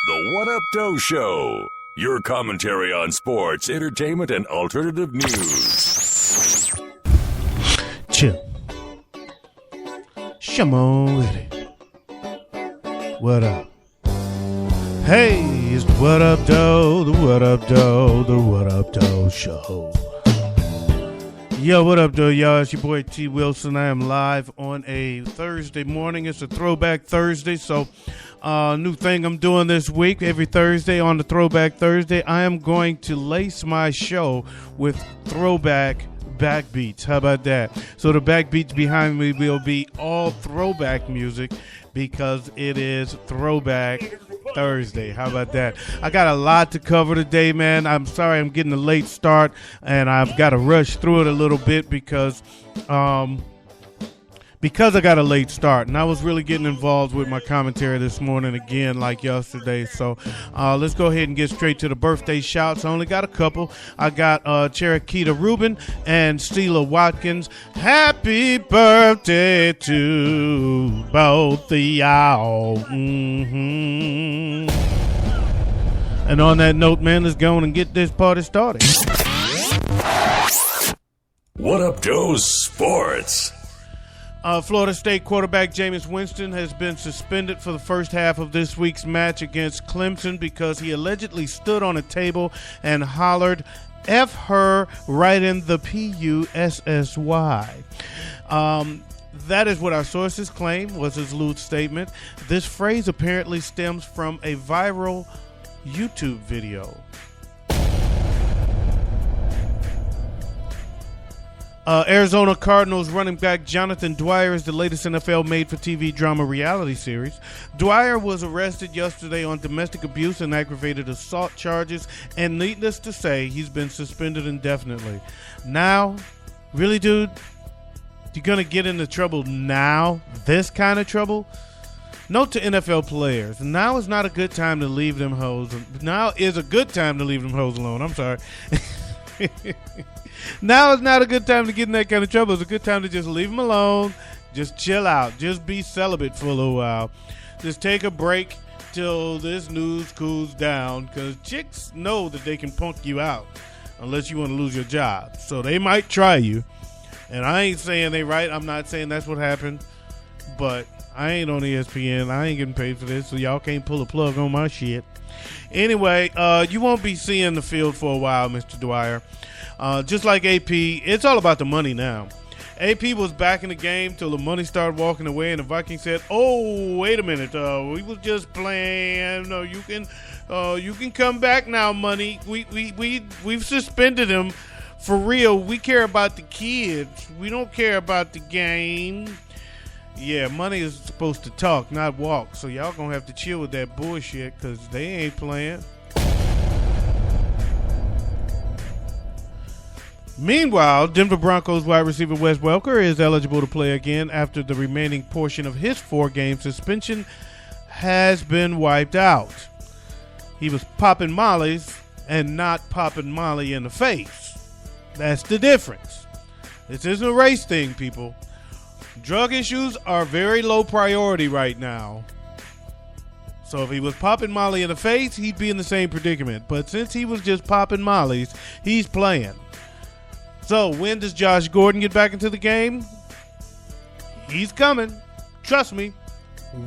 The What Up Doe Show. Your commentary on sports, entertainment, and alternative news. Chill. Come on with it. What up? Hey, it's the What Up Doe, the What Up Doe, the What Up Doe Show. Yo, what up, though, y'all? It's your boy T. Wilson. I am live on a Thursday morning. It's a Throwback Thursday, so new thing I'm doing this week. Every Thursday on the Throwback Thursday, I am going to lace my show with throwback backbeats. How about that? So the backbeats behind me will be all throwback music because it is Throwback Thursday. How about that? I got a lot to cover today, man. I'm sorry I'm getting a late start, and I've got to rush through it a little bit because I got a late start, and I was really getting involved with my commentary this morning again like yesterday. So let's go ahead and get straight to the birthday shouts. I only got a couple. I got Cherokita Rubin and Steela Watkins. Happy birthday to both of y'all. And on that note, man, let's go on and get this party started. What Up Doe Sports. Florida State quarterback Jameis Winston has been suspended for the first half of this week's match against Clemson because he allegedly stood on a table and hollered F her right in the P-U-S-S-Y. That is what our sources claim was his loose statement. This phrase apparently stems from a viral YouTube video. Arizona Cardinals running back Jonathan Dwyer is the latest NFL made-for-TV drama reality series. Dwyer was arrested yesterday on domestic abuse and aggravated assault charges, and needless to say, he's been suspended indefinitely. Now, really, dude? You're going to get into trouble now? This kind of trouble? Note to NFL players, now is not a good time to leave them hoes. Now is a good time to leave them hoes alone. I'm sorry. Now is not a good time to get in that kind of trouble. It's a good time to just leave them alone. Just chill out. Just be celibate for a little while. Just take a break till this news cools down, because chicks know that they can punk you out unless you want to lose your job. So they might try you. And I ain't saying they right. I'm not saying that's what happened. But I ain't on ESPN. I ain't getting paid for this, so y'all can't pull a plug on my shit. Anyway, you won't be seeing the field for a while, Mr. Dwyer. Just like AP, it's all about the money now. AP was back in the game till the money started walking away, and the Vikings said, "Oh, wait a minute, we was just playing. No, you can come back now, money. We've suspended him for real. We care about the kids. We don't care about the game." Yeah, money is supposed to talk, not walk. So y'all gonna have to chill with that bullshit, because they ain't playing. Meanwhile, Denver Broncos wide receiver Wes Welker is eligible to play again after the remaining portion of his 4-game suspension has been wiped out. He was popping mollies and not popping Molly in the face. That's the difference. This isn't a race thing, people. Drug issues are very low priority right now. So if he was popping Molly in the face, he'd be in the same predicament. But since he was just popping mollies, he's playing. So when does Josh Gordon get back into the game? He's coming. Trust me.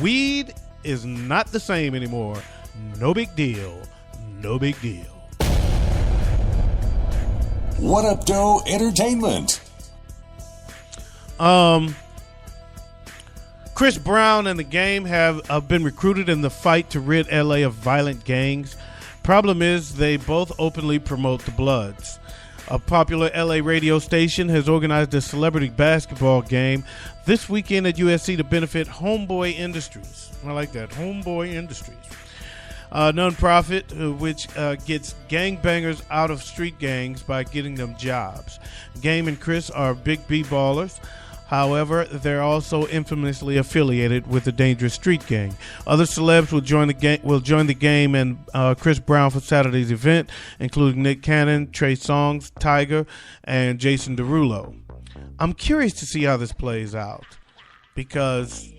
Weed is not the same anymore. No big deal. No big deal. What Up Doe Entertainment. Chris Brown and the Game have been recruited in the fight to rid LA of violent gangs. Problem is, they both openly promote the Bloods. A popular LA radio station has organized a celebrity basketball game this weekend at USC to benefit Homeboy Industries. I like that, Homeboy Industries. A nonprofit which gets gangbangers out of street gangs by getting them jobs. Game and Chris are big B-ballers. However, they're also infamously affiliated with the dangerous street gang. Other celebs will join the game and Chris Brown for Saturday's event, including Nick Cannon, Trey Songz, Tiger, and Jason Derulo. I'm curious to see how this plays out, because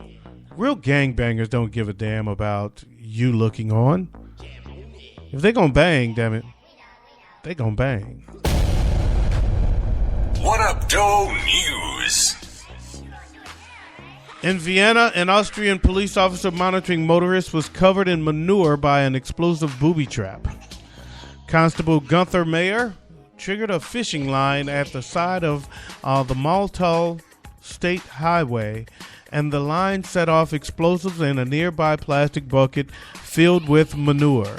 real gangbangers don't give a damn about you looking on. If they gonna bang, damn it, they gonna bang. What Up Doe News? In Vienna, an Austrian police officer monitoring motorists was covered in manure by an explosive booby trap. Constable Gunther Mayer triggered a fishing line at the side of the Maltal State Highway, and the line set off explosives in a nearby plastic bucket filled with manure.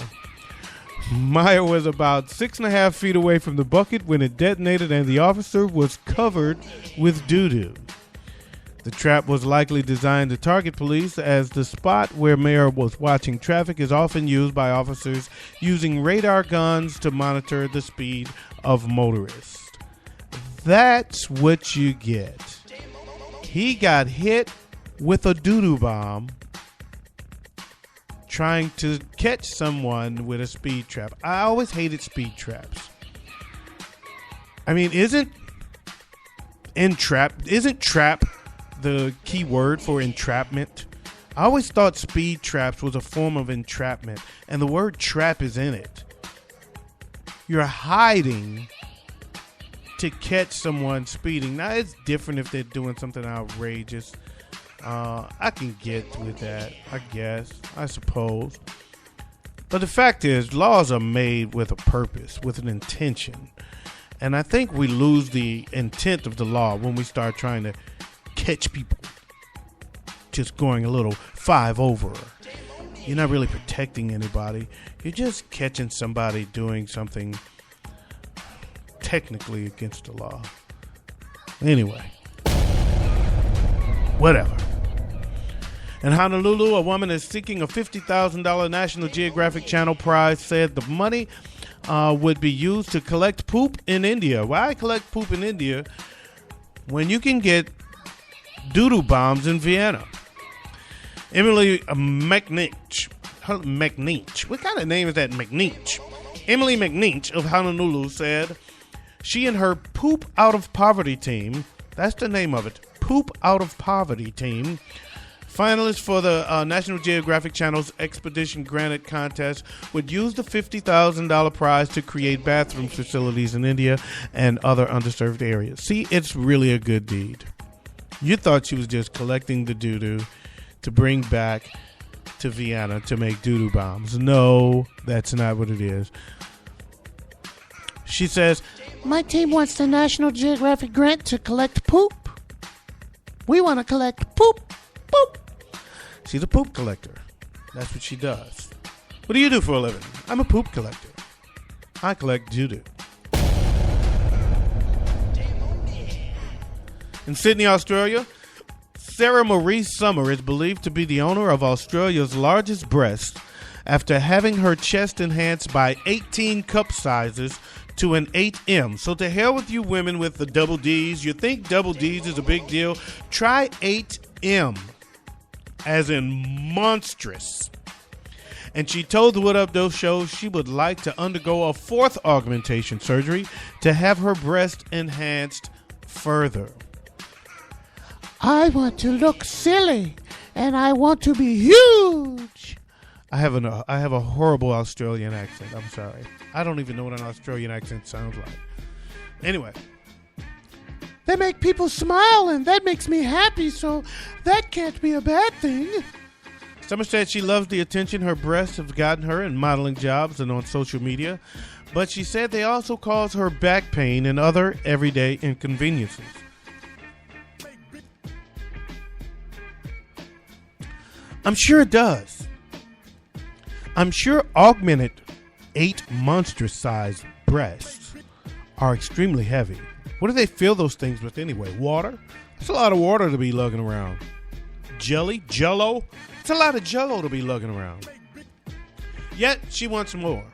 Meyer was about 6.5 feet away from the bucket when it detonated, and the officer was covered with doo-doo. The trap was likely designed to target police, as the spot where Mayer was watching traffic is often used by officers using radar guns to monitor the speed of motorists. That's what you get. He got hit with a doo-doo bomb trying to catch someone with a speed trap. I always hated speed traps. I mean, isn't trap the key word for entrapment? I always thought speed traps was a form of entrapment, and the word trap is in it. You're hiding to catch someone speeding. Now, it's different if they're doing something outrageous. I can get with that, I guess, I suppose. But the fact is, laws are made with a purpose, with an intention. And I think we lose the intent of the law when we start trying to catch people just going a little 5 over. You're not really protecting anybody. You're just catching somebody doing something technically against the law. Anyway, whatever. In Honolulu, a woman is seeking a $50,000 National Geographic Channel prize, said the money would be used to collect poop in India. Why collect poop in India when you can get doo-doo bombs in Vienna? Emily McNeach. What kind of name is that, McNeach? Emily McNeach of Honolulu said she and her Poop Out of Poverty team, that's the name of it, Poop Out of Poverty team, finalists for the National Geographic Channel's Expedition Granite contest, would use the $50,000 prize to create bathroom facilities in India and other underserved areas. See, it's really a good deed. You thought she was just collecting the doo-doo to bring back to Vienna to make doo-doo bombs. No, that's not what it is. She says, my team wants the National Geographic grant to collect poop. We want to collect poop. Poop. She's a poop collector. That's what she does. What do you do for a living? I'm a poop collector. I collect doo-doo. In Sydney, Australia, Sarah Marie Summer is believed to be the owner of Australia's largest breast after having her chest enhanced by 18 cup sizes to an 8M. So to hell with you women with the double Ds. You think double Ds is a big deal? Try 8M, as in monstrous. And she told the What Up Doe Show she would like to undergo a 4th augmentation surgery to have her breast enhanced further. I want to look silly, and I want to be huge. I have a horrible Australian accent. I'm sorry. I don't even know what an Australian accent sounds like. Anyway. They make people smile, and that makes me happy, so that can't be a bad thing. Summer said she loves the attention her breasts have gotten her in modeling jobs and on social media, but she said they also cause her back pain and other everyday inconveniences. I'm sure it does. I'm sure augmented 8 monstrous-sized breasts are extremely heavy. What do they fill those things with anyway? Water? It's a lot of water to be lugging around. Jello? It's a lot of Jello to be lugging around. Yet, she wants more.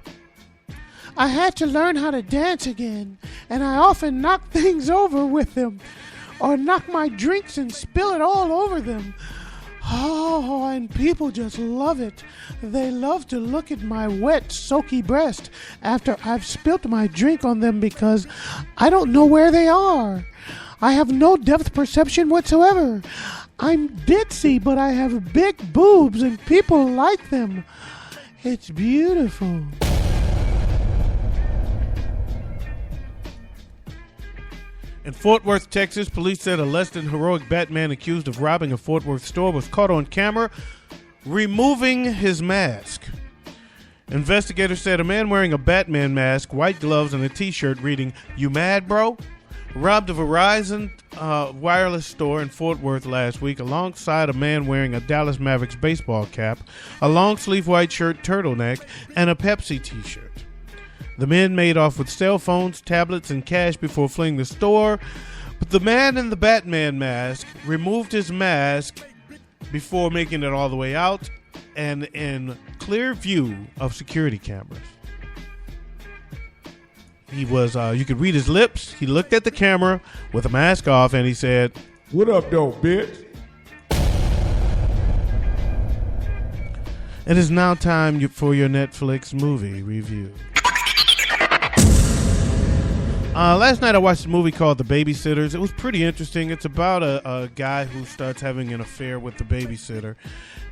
I had to learn how to dance again, and I often knock things over with them, or knock my drinks and spill it all over them. Oh, and people just love it. They love to look at my wet, soaky breast after I've spilt my drink on them because I don't know where they are. I have no depth perception whatsoever. I'm ditzy, but I have big boobs and people like them. It's beautiful. In Fort Worth, Texas, police said a less than heroic Batman accused of robbing a Fort Worth store was caught on camera removing his mask. Investigators said a man wearing a Batman mask, white gloves, and a t-shirt reading, "You mad, bro?" robbed a Verizon wireless store in Fort Worth last week alongside a man wearing a Dallas Mavericks baseball cap, a long-sleeve white shirt turtleneck, and a Pepsi t-shirt. The men made off with cell phones, tablets, and cash before fleeing the store, but the man in the Batman mask removed his mask before making it all the way out and in clear view of security cameras. He was, you could read his lips. He looked at the camera with a mask off and he said, "What up, though, bitch?" It is now time for your Netflix movie review. Last night I watched a movie called The Babysitters. It was pretty interesting. It's about a guy who starts having an affair with the babysitter.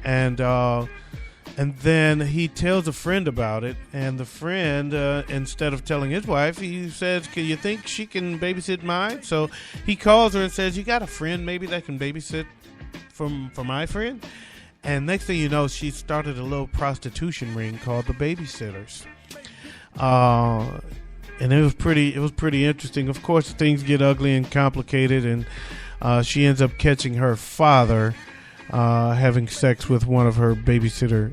And then he tells a friend about it, and the friend, instead of telling his wife, he says, "Can you think she can babysit mine?" So he calls her and says, "You got a friend maybe that can babysit for my friend?" And next thing you know, she started a little prostitution ring called The Babysitters. And it was pretty interesting. Of course, things get ugly and complicated, and she ends up catching her father having sex with one of her babysitter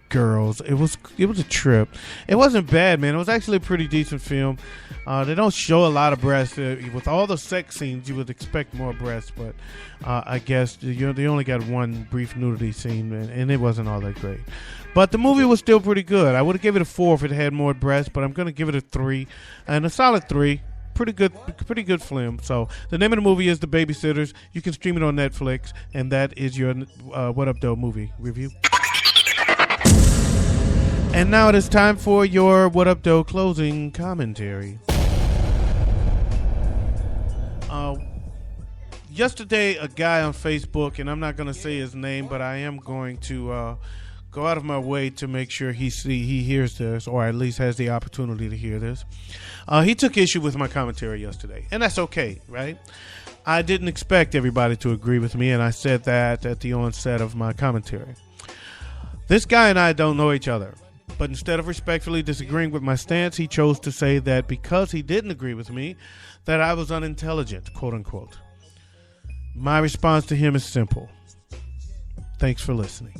girls. It was a trip. It wasn't bad, man. It was actually a pretty decent film. They don't show a lot of breasts. With all the sex scenes, you would expect more breasts, but I guess they only got one brief nudity scene, and it wasn't all that great. But the movie was still pretty good. I would have given it a 4 if it had more breasts, but I'm going to give it a 3, and a solid 3. Pretty good film. So the name of the movie is The Babysitters. You can stream it on Netflix, and that is your What Up Doe movie review. And now it is time for your What Up Doe closing commentary. Yesterday, a guy on Facebook, and I'm not going to say his name, but I am going to go out of my way to make sure he hears this, or at least has the opportunity to hear this. He took issue with my commentary yesterday, and that's okay, right? I didn't expect everybody to agree with me, and I said that at the onset of my commentary. This guy and I don't know each other, but instead of respectfully disagreeing with my stance, he chose to say that because he didn't agree with me, that I was unintelligent, quote unquote. My response to him is simple. Thanks for listening.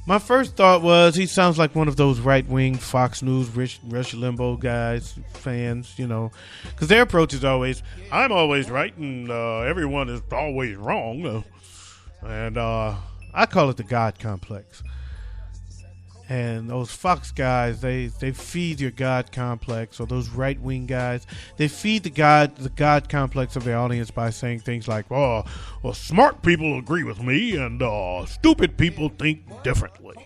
My first thought was he sounds like one of those right-wing Fox News, Rush Limbaugh guys, fans, because their approach is always, I'm always right and everyone is always wrong. And I call it the God complex. And those Fox guys, they feed your God complex, or those right-wing guys, they feed the God complex of their audience by saying things like, well, smart people agree with me, and stupid people think differently.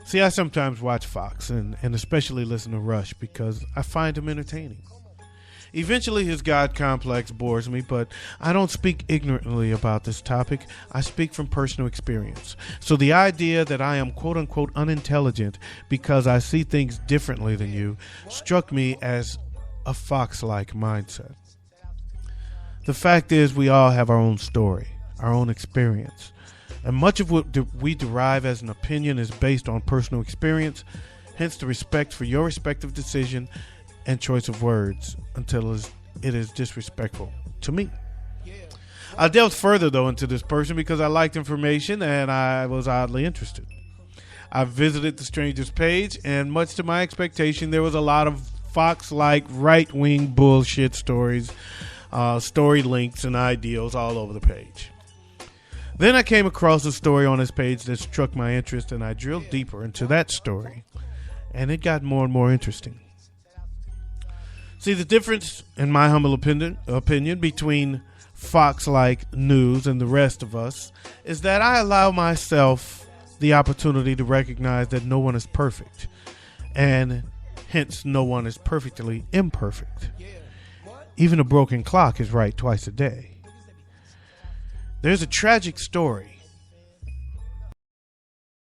See, I sometimes watch Fox, and especially listen to Rush, because I find him entertaining. Eventually, his God complex bores me, but I don't speak ignorantly about this topic. I speak from personal experience. So the idea that I am quote-unquote unintelligent because I see things differently than you struck me as a Fox-like mindset. The fact is, we all have our own story, our own experience, and much of what we derive as an opinion is based on personal experience, hence the respect for your respective decision and choice of words until it is disrespectful to me. I delved further, though, into this person because I liked information and I was oddly interested. I visited the stranger's page, and much to my expectation, there was a lot of Fox-like right-wing bullshit stories, story links, and ideals all over the page. Then I came across a story on his page that struck my interest, and I drilled deeper into that story, and it got more and more interesting. See, the difference, in my humble opinion, between Fox-like news and the rest of us is that I allow myself the opportunity to recognize that no one is perfect, and hence no one is perfectly imperfect. Even a broken clock is right twice a day. There's a tragic story